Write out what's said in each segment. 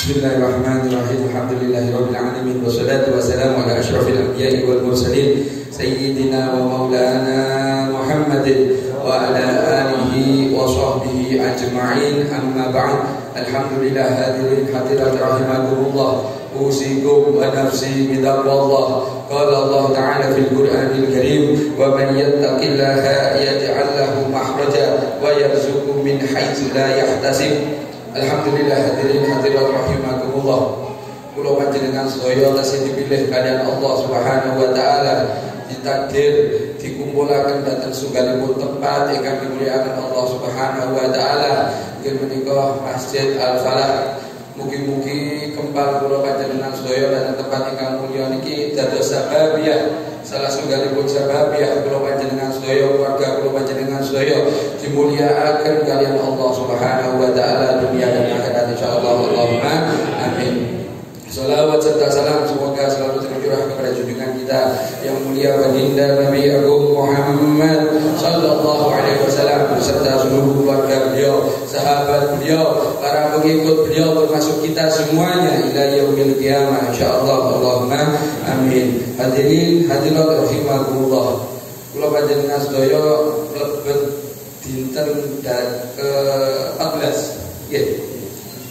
Bismillahirrahmanirrahim. Alhamdulillahirabbil alamin wassalatu wassalamu ala asyrafil anbiya'i wal mursalin sayyidina wa maulana Muhammadin wa ala alihi wa sahbihi ajma'in. Amma ba'd. Alhamdulillah, hadirin hadirat rahimakumullah. Usikum wa nafsi bitaqwallah. Qala Allah Ta'ala fil Qur'anil Karim, wa man yattaqillaha yaj'al lahu makhraja wa yarzuqhu min haitsu la yahtasib. Alhamdulillah, hadirin hadirat rahimakumullah. Kula panjenengan sedaya tasih dipilih kalian Allah Subhanahu wa taala, ditakdir dikumpulaken dhateng sunggalipun tempat ingkang dimulyakaken Allah Subhanahu wa taala, inggih menika Masjid Al-Falah. Mugi-mugi kempal kula panjenengan sedaya dhateng tempat ingkang mulya niki dados sababiyah, salah sunggalipun sababiyah kula panjenengan sedaya, keluarga kula panjenengan sedaya dimulyakaken kalian Allah Subhanahu wa taala dunia dan akhirat insyaallah. Allahumma amin. Salawat serta salam semoga selalu tercurah kepada junjungan kita yang mulia baginda Nabi Agung Muhammad sallallahu alaihi wasallam beserta seluruh keluarga beliau, sahabat beliau, para pengikut beliau, termasuk kita semuanya ila yaumil qiyamah insyaallah. Allahumma amin. Hadirin hadirat rahimakumullah. Kula panjenengan sedaya mlebet dinten ke-14 nggih,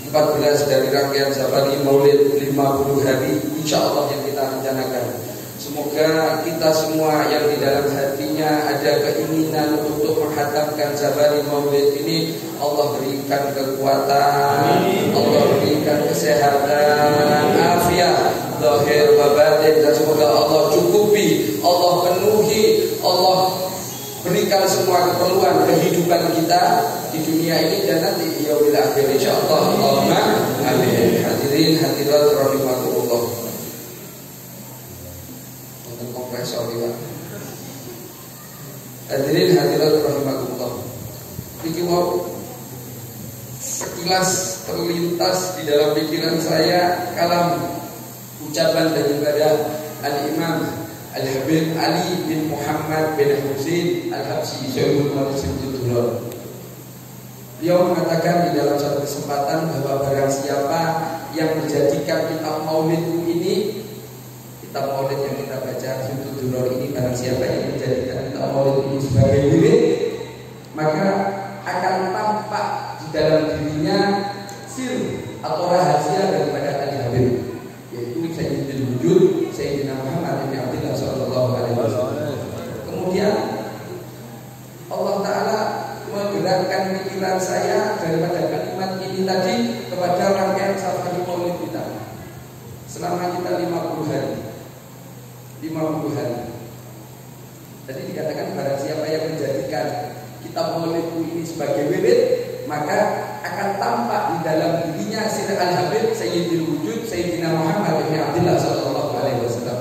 14 dari rangkaian safari Maulid 50 hari insyaallah yang kita rencanakan. Semoga kita semua yang di dalam hatinya ada keinginan untuk menghatamkan safari Maulid ini, Allah berikan kekuatan, Allah berikan kesehatan, afiat zahir wa batin, dan semoga Allah cukupi, Allah penuhi, Allah berikan semua keperluan kehidupan kita di dunia ini dan nanti di yaumil akhir insyaallah. Allahumma amin. Hadirin hadirat rahimakumullah. Untuk kompresor ya. Hadirin hadirat rahimakumullah. Iki mau sekilas terlintas di dalam pikiran saya kalam ucapan daripada Al-Imam Al-Habib Ali bin Muhammad bin Husain Al-Habsyi Syaikhul Mu'tasim. Beliau mengatakan di dalam satu kesempatan bahwa barang siapa yang menjadikan kitab Maulidku ini, kitab Maulid yang kita baca Syaikhul Duror ini, barang siapa yang menjadikan kitab Maulid ini sebagai wirid, maka akan tampak di dalam dirinya sir atau rahasia daripada Al-Habib, yaitu Sayyidul Wujud Sayyidina Muhammad bin Abdullah sallallahu alaihi wasallam. Kemudian Allah Ta'ala menggerakkan pikiran saya daripada kalimat ini tadi kepada rangkaian safari Maulid kita selama kita 50 hari. 50 hari. Tadi dikatakan barang siapa yang menjadikan kitab Maulidku ini sebagai wirid, maka akan tampak di dalam dirinya sir Al-Habib Sayyidul Wujud Sayyidina Muhammad bin Abdullah sallallahu alaihi wasallam.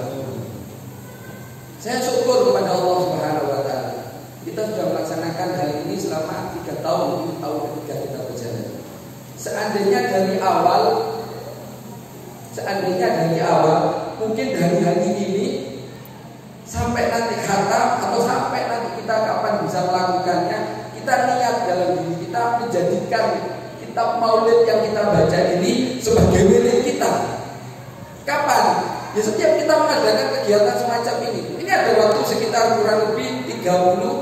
Saya syukur kepada Allah Subhanahu wa taala. Kita sudah melaksanakan hal ini selama 3 tahun, ini tahun ketiga kita berjalan. Seandainya dari awal, mungkin dari hari ini sampai nanti khatam atau sampai nanti kita kapan bisa melakukannya, kita niat dalam diri kita menjadikan kitab Maulid yang kita baca ini sebagai wirid kita. Kapan? Ya setiap kita mengadakan kegiatan semacam ini. Ini ada waktu sekitar kurang lebih 36.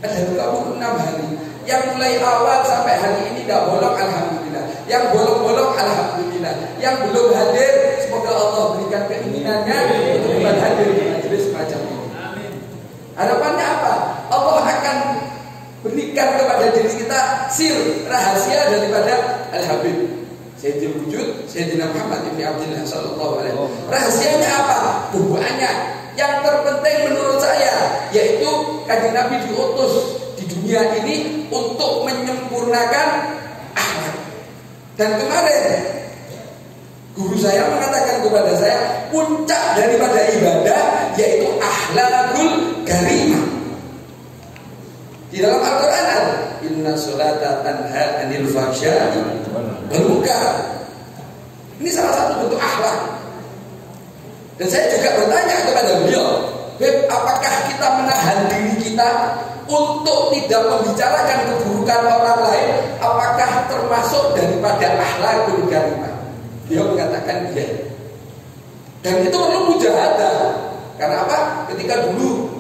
Ada 26 hari. Yang mulai awal sampai hari ini tidak bolong, alhamdulillah. Yang bolong-bolong, alhamdulillah. Yang belum hadir, semoga Allah berikan keinginannya untuk dapat hadir di majelis semacam ini. Harapannya apa? Allah akan berikan kepada diri kita sir rahasia daripada Al-Habib Sayyidul Wujud Sayyidina Muhammad bin Abdullah sallallahu alaihi wasallam. Rahasianya apa? Banyak. Yang terpenting menurut saya yaitu Kanjeng Nabi diutus di dunia ini untuk menyempurnakan akhlak. Dan kemarin guru saya mengatakan kepada saya, puncak daripada ibadah yaitu akhlakul karimah. Di dalam Al-Quran ada inna sholata tanha anil fahsya'i wal munkar. Ini salah satu bentuk akhlak. Dan saya juga bertanya kepada beliau, Beb, apakah kita menahan diri kita untuk tidak membicarakan keburukan orang lain, apakah termasuk daripada akhlakul karimah? Dia mengatakan iya. Dan itu perlu mujahadah. Karena apa? Ketika dulu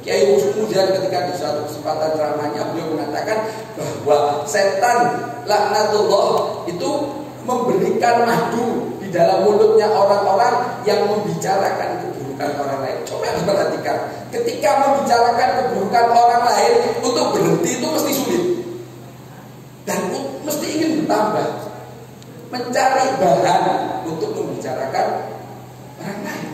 Kiai Mujar ketika di suatu kesempatan ceramahnya beliau mengatakan bahwa setan laknatullah itu memberikan madu di dalam mulutnya orang-orang yang membicarakan keburukan orang lain. Coba diperhatikan, ketika membicarakan keburukan orang lain, untuk berhenti itu mesti sulit dan mesti ingin bertambah, mencari bahan untuk membicarakan orang lain.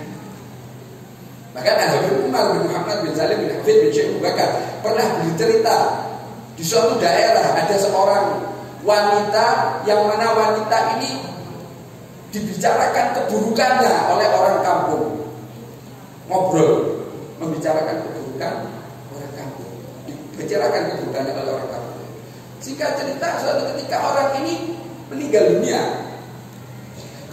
Maka Habib Umar bin Muhammad bin Salim bin Hafid bin Syekh Abu Bakar pernah bercerita di suatu daerah ada seorang wanita yang mana wanita ini dibicarakan keburukannya oleh orang kampung. Ngobrol, membicarakan keburukan orang kampung, dibicarakan keburukannya oleh orang kampung. Singkat cerita, suatu ketika orang ini meninggal dunia.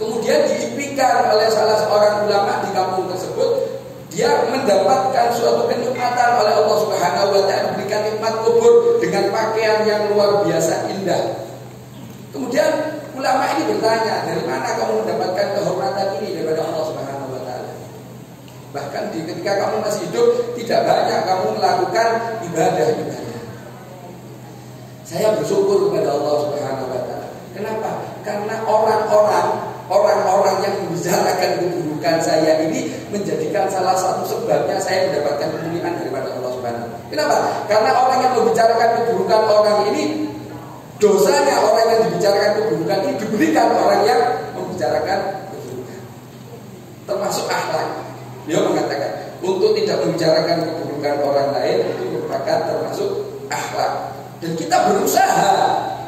Kemudian diimpikan oleh salah seorang ulama di kampung tersebut, dia mendapatkan suatu kenikmatan oleh Allah Subhanahu wa taala, diberikan nikmat kubur dengan pakaian yang luar biasa indah. Kemudian ulama ini bertanya, dari mana kamu mendapatkan kehormatan ini daripada Allah Subhanahu wa taala? Bahkan ketika kamu masih hidup tidak banyak kamu melakukan ibadah-ibadah. Saya bersyukur kepada Allah Subhanahu wa taala. Kenapa? Karena orang-orang yang membicarakan keburukan saya ini menjadikan salah satu sebabnya saya mendapatkan kemuliaan daripada Allah Subhanahu. Kenapa? Karena orang yang membicarakan keburukan orang ini, dosanya orang yang dibicarakan keburukan ini diberikan orang yang membicarakan keburukan. Termasuk akhlak. Dia mengatakan untuk tidak membicarakan keburukan orang lain itu merupakan termasuk akhlak. Dan kita berusaha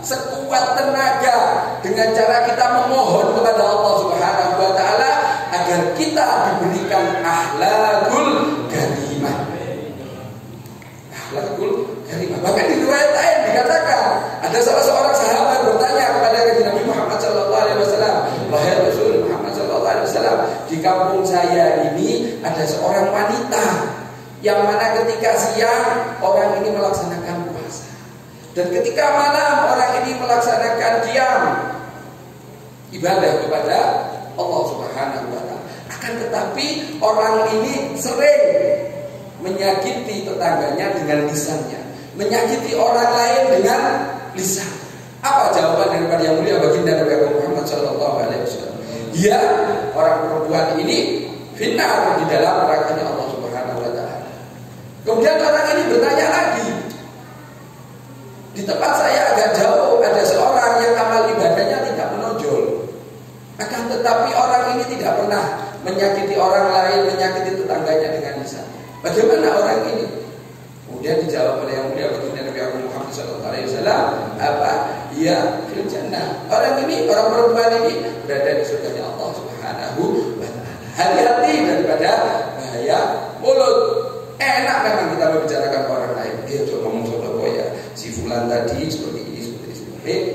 sekuat tenaga dengan cara kita memohon kepada Allah Subhanahu wa taala agar kita diberikan akhlakul karimah. Akhlakul karimah. Bahkan di riwayat lain dikatakan ada salah seorang sahabat bertanya kepada Nabi Muhammad sallallahu alaihi wasallam, "Wahai Rasul Muhammad sallallahu alaihi wasallam, di kampung saya ini ada seorang wanita yang mana ketika siang orang ini melaksanakan puasa. Dan ketika malam orang ini melaksanakan qiyam, ibadah kepada Allah Subhanahu wa taala. Akan tetapi orang ini sering menyakiti tetangganya dengan lisannya, menyakiti orang lain dengan lisan." Apa jawaban daripada yang mulia baginda Nabi Muhammad sallallahu alaihi wasallam? Dia orang perempuan ini finnar di dalam nerakanya Allah Subhanahu wa taala. Kemudian orang ini bertanya lagi, di tempat saya agak jauh ada seorang yang amal ibadahnya tidak menonjol. Akan tetapi orang ini tidak pernah menyakiti orang lain, menyakiti tetangganya dengan lisan. Bagaimana orang ini? Kemudian dijawab oleh yang mulia baginda Nabi Muhammad SAW, apa? Ya, fil jannah. Orang ini, orang perempuan ini berada di surganya Allah Subhanahu wa taala. Hati-hati daripada bahaya mulut. Enak memang kita membicarakan orang lain. Dia coba ngomong soal ya. Si fulan tadi seperti ini,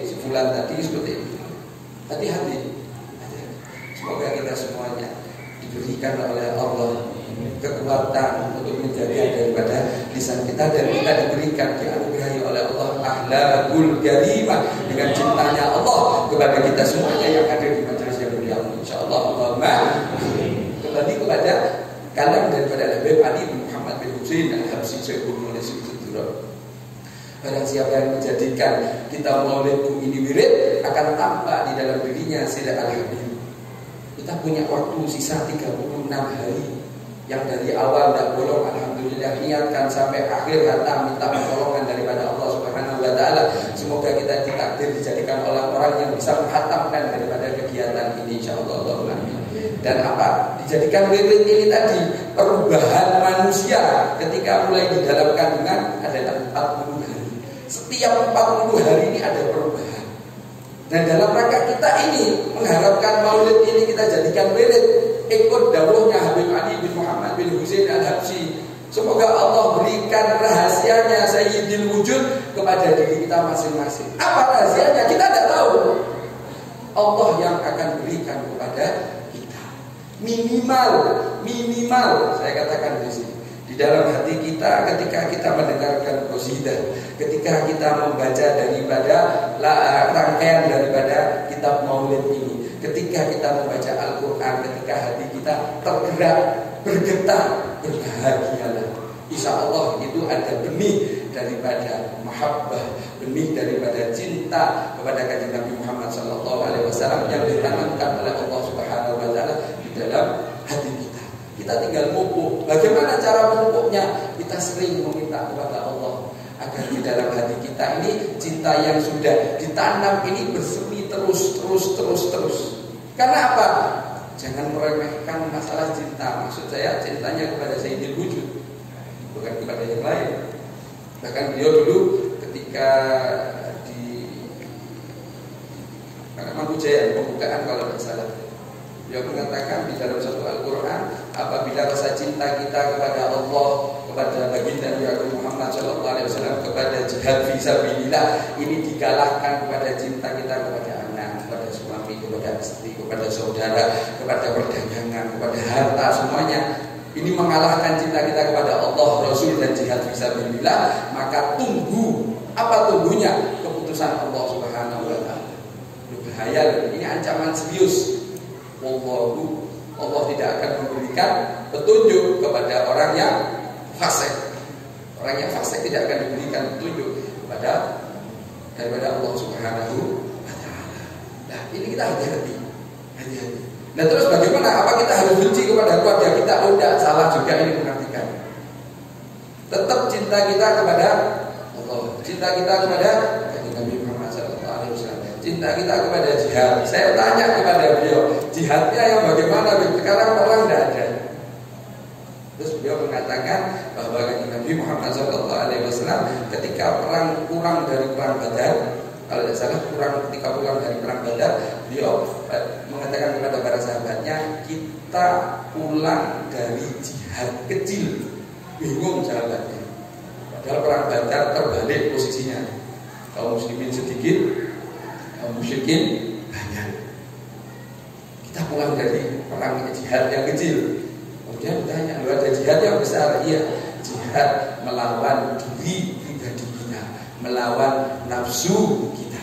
si fulan tadi seperti ini. Hati-hati. Semoga kita semuanya diberikan oleh Allah kekuatan untuk menjaga daripada lisan kita, dan kita diberikan dianugerahi oleh Allah akhlakul karimah dengan cintanya Allah kepada kita semuanya yang ada di majelis yang mulia. Insyaallah Allahumma kembali kepada kalam daripada Habib Ali bin Muhammad bin Husain Al-Habsyi Syekhul Maulid Durrah. Barang siapa yang menjadikan kita maulidku ini wirid, akan tampak di dalam dirinya Sayyid Al-Habib. Kita punya waktu sisa 36 hari yang dari awal tidak bolong, alhamdulillah niatkan sampai akhir hatam, minta pertolongan daripada Allah Subhanahu wa taala. Semoga kita ditakdir dijadikan orang-orang yang bisa menghatamkan daripada kegiatan ini insyaallah. Allahumma amin. Dan apa? Dijadikan wirid ini tadi perubahan manusia ketika mulai di dalam kandungan ada 40 hari. Setiap 40 hari ini ada perubahan. Dan dalam rangka kita ini mengharapkan maulid ini kita jadikan wirid, ikut dawuhnya Habib Ali bin Muhammad bin Husain Al-Habsyi. Semoga Allah berikan rahasianya Sayyidil Wujud kepada diri kita masing-masing. Apa rahasianya? Kita tidak tahu. Allah yang akan berikan kepada kita. Minimal saya katakan di sini, Di dalam hati kita ketika kita mendengarkan qasidah, ketika kita membaca daripada rangkaian daripada kitab Maulid ini, ketika kita membaca Al-Quran, ketika hati kita tergerak, bergetar, berbahagialah. Insya Allah itu ada benih daripada mahabbah, benih daripada cinta kepada kanjeng Nabi Muhammad SAW yang ditanamkan oleh Allah Subhanahu Wa Taala di dalam hati kita. Kita tinggal pupuk. Bagaimana cara pupuknya? Kita sering meminta kepada Allah agar di dalam hati kita ini cinta yang sudah ditanam ini bersemi terus. Karena apa? Jangan meremehkan masalah cinta. Maksud saya cintanya kepada Sayyidil Wujud, bukan kepada yang lain. Bahkan beliau dulu ketika di Mangkujayan pembukaan kalau tidak salah, beliau mengatakan di dalam satu Al-Quran, apabila rasa cinta kita kepada Allah, kepada baginda Nabi Agung Muhammad SAW, kepada jihad fisabilillah ini digalakkan kepada cinta kita kepada anak, kepada suami, kepada istri, kepada saudara, kepada perdagangan, kepada harta, semuanya ini mengalahkan cinta kita kepada Allah, Rasul dan jihad fisabilillah, maka tunggu. Apa tunggunya? Keputusan Allah Subhanahu Wa Taala. Berbahaya, ini ancaman serius. Wallahu, Allah tidak akan memberikan petunjuk kepada orang yang fasik. Orang yang fasik tidak akan diberikan petunjuk daripada Allah Subhanahu Wa Taala. Nah, ini kita hati-hati. Nah, terus bagaimana? Apa kita harus benci kepada keluarga kita? Oh, tidak, salah juga ini mengartikan. Tetap cinta kita kepada Allah, cinta kita kepada Nabi Muhammad SAW, cinta kita kepada jihad. Saya tanya kepada beliau, jihadnya yang bagaimana? Sekarang perang tidak ada. Terus beliau mengatakan bahwa Nabi Muhammad SAW ketika perang kurang dari perang Badar, kalau tidak salah ketika pulang dari perang Badar, beliau mengatakan kepada para sahabatnya, kita pulang dari jihad kecil, bingung sahabatnya. Padahal perang Badar terbalik posisinya, kaum muslimin sedikit, kaum musyrikin banyak. Kita pulang dari perang jihad yang kecil. Kemudian ditanya, ada jihad yang besar? Iya, jihad melawan diri pribadi kita, melawan nafsu kita.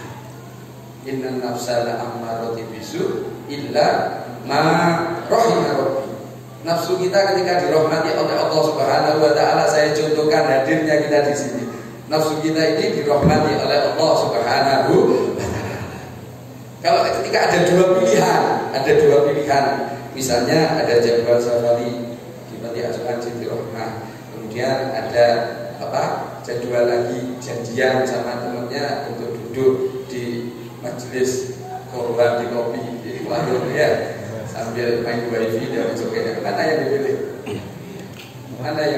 Inna nafsa la'ammarati bisu illa ma rahimah rabbi. Nafsu kita ketika dirahmati oleh Allah Subhanahu Wa Taala, saya contohkan hadirnya kita di sini. Nafsu kita ini dirahmati oleh Allah Subhanahu Wa Taala. Kalau ketika ada dua pilihan, misalnya ada jadwal safari di Panti Asuhan Siti Rohmah, kemudian ada jadwal lagi janjian sama temannya untuk duduk di majelis korban di kopi, jadi waduh ya, sambil main wifi dan sebagainya. Mana yang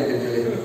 dipilih?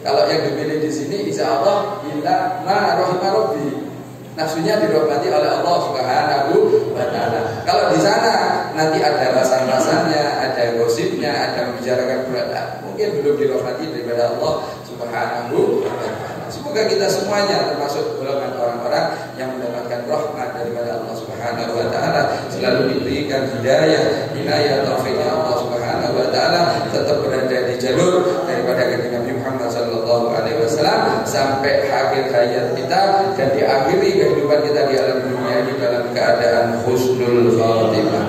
Kalau yang dipilih di sini, insya Allah illa ma rahimah rabbi, nafsunya dirahmati oleh Allah Subhanahu Wa Taala. Kalau di sana nanti ada rasan-rasannya, ada gosipnya, ada membicarakan berat, mungkin belum dirahmati daripada Allah Subhanahu Wa Taala. Semoga kita semuanya termasuk golongan orang-orang yang mendapatkan rahmat daripada Allah Subhanahu Wa Taala, selalu diberikan hidayah, taufik Allah Subhanahu Wa Taala, tetap berada di jalur daripada Nabi Muhammad SAW sampai akhir hayat kita, dan diakhiri kehidupan kita di alam dunia ini dalam keadaan husnul khatimah,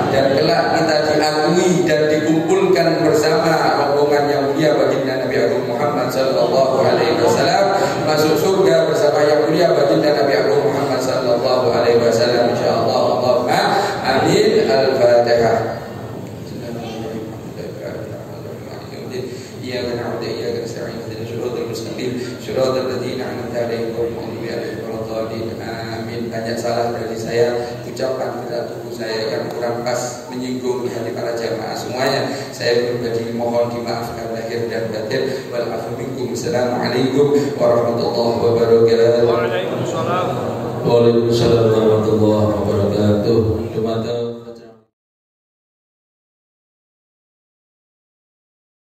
dan kelak kita diakui dan dikumpulkan bersama rombongan yang mulia baginda Nabi Agung Muhammad sallallahu alaihi wasallam, masuk surga bersama yang mulia baginda Nabi Agung Muhammad sallallahu alaihi wasallam, insyaallah. Allahumma amin. Al-Fatihah. Iyyaka na'budu wa iyyaka nasta'in, ihdinas siratal mustaqim, siratal ladzina an'amta 'alaihim ghairil maghdubi 'alaihim waladdallin. Amin. Banyak salah dari saya, ucapan kita tubuh saya yang kurang pas, menyinggung di hati para jamaah semuanya. Saya pribadi mohon dimaafkan lahir dan batin. Wal afu minkum. Assalamualaikum warahmatullahi wabarakatuh. Waalaikumsalam. Waalaikumsalam warahmatullahi wabarakatuh.